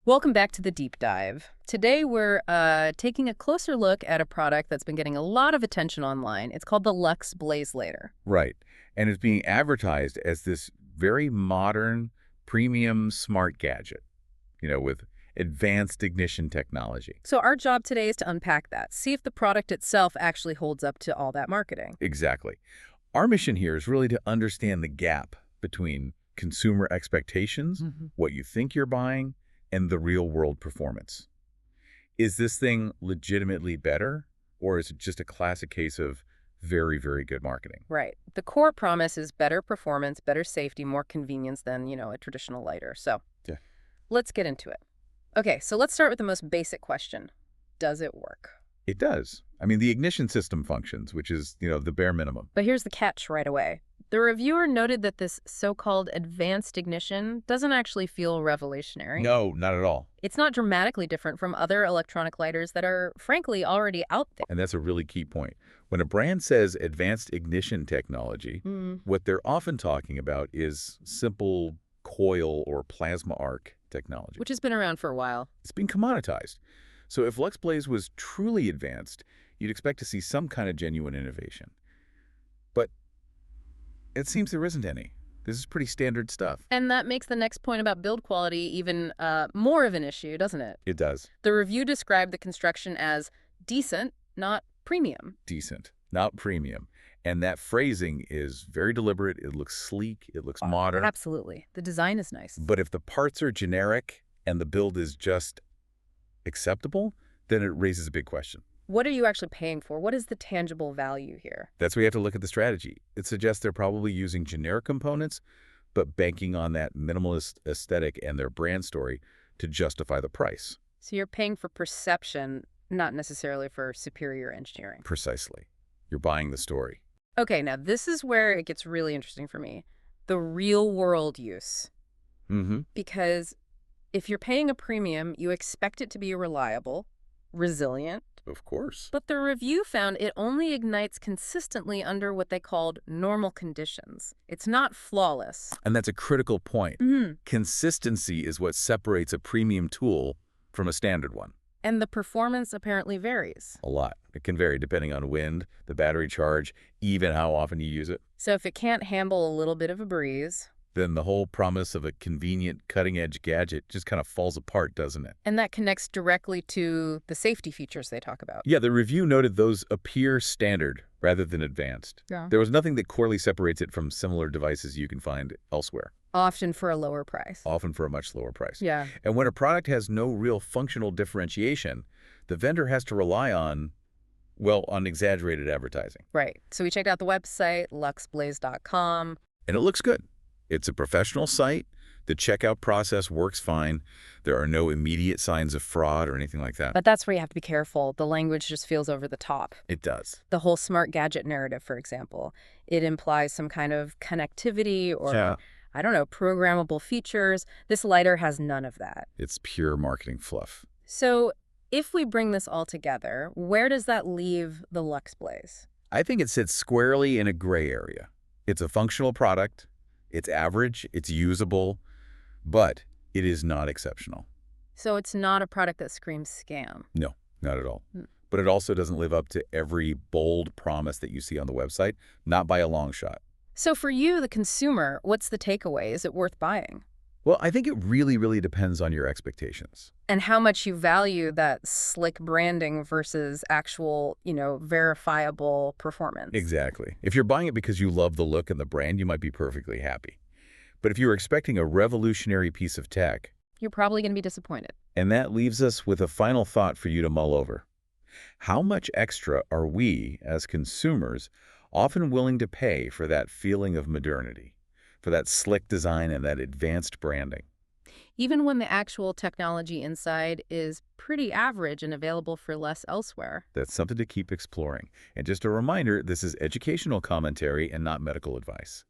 Welcome back to the deep dive. Today we're taking a closer look at a product that's been getting a lot of attention online. It's called the Lux Blaze Lighter. Right. And it's being advertised as this very modern, premium smart gadget, with advanced ignition technology. So our job today is to unpack that, see if the product itself actually holds up to all that marketing. Exactly. Our mission here is really to understand the gap between consumer expectations, what you think you're buying, and the real-world performance. Is this thing legitimately better, or is it just a classic case of very, very good marketing? Right. The core promise is better performance, better safety, more convenience than, a traditional lighter. So Yeah. let's get into it. Okay, so let's start with the most basic question. Does it work? It does. I mean, the ignition system functions, which is, the bare minimum. But here's the catch right away. The reviewer noted that this so-called advanced ignition doesn't actually feel revolutionary. No, not at all. It's not dramatically different from other electronic lighters that are, frankly, already out there. And that's a really key point. When a brand says advanced ignition technology, what they're often talking about is simple coil or plasma arc technology. Which has been around for a while. It's been commoditized. So if LuxBlaze was truly advanced, you'd expect to see some kind of genuine innovation. But it seems there isn't any. This is pretty standard stuff. And that makes the next point about build quality even more of an issue, doesn't it? It does. The review described the construction as decent, not premium. Decent, not premium. And that phrasing is very deliberate. It looks sleek. It looks modern. Absolutely. The design is nice. But if the parts are generic and the build is just acceptable, then it raises a big question. What are you actually paying for? What is the tangible value here? That's where you have to look at the strategy. It suggests they're probably using generic components, but banking on that minimalist aesthetic and their brand story to justify the price. So you're paying for perception, not necessarily for superior engineering. Precisely. You're buying the story. Okay, now this is where it gets really interesting for me. The real-world use. Because if you're paying a premium, you expect it to be reliable, resilient. Of course. But the review found it only ignites consistently under what they called normal conditions. It's not flawless. And that's a critical point. Consistency is what separates a premium tool from a standard one. And the performance apparently varies. A lot. It can vary depending on wind, the battery charge, even how often you use it. So if it can't handle a little bit of a breeze, then the whole promise of a convenient, cutting-edge gadget just kind of falls apart, doesn't it? And that connects directly to the safety features they talk about. Yeah, the review noted those appear standard rather than advanced. Yeah. There was nothing that clearly separates it from similar devices you can find elsewhere. Often for a lower price. Often for a much lower price. Yeah. And when a product has no real functional differentiation, the vendor has to rely on exaggerated advertising. Right. So we checked out the website, luxblaze.com. And it looks good. It's a professional site. The checkout process works fine. There are no immediate signs of fraud or anything like that. But that's where you have to be careful. The language just feels over the top. It does. The whole smart gadget narrative, for example, it implies some kind of connectivity or, I don't know, programmable features. This lighter has none of that. It's pure marketing fluff. So if we bring this all together, where does that leave the LuxBlaze? I think it sits squarely in a gray area. It's a functional product. It's average, it's usable, but it is not exceptional. So it's not a product that screams scam? No, not at all. But it also doesn't live up to every bold promise that you see on the website, not by a long shot. So for you, the consumer, what's the takeaway? Is it worth buying? Well, I think it really, really depends on your expectations. And how much you value that slick branding versus actual, verifiable performance. Exactly. If you're buying it because you love the look and the brand, you might be perfectly happy. But if you're expecting a revolutionary piece of tech, you're probably going to be disappointed. And that leaves us with a final thought for you to mull over. How much extra are we, as consumers, often willing to pay for that feeling of modernity, for that slick design and that advanced branding? Even when the actual technology inside is pretty average and available for less elsewhere. That's something to keep exploring. And just a reminder, this is educational commentary and not medical advice.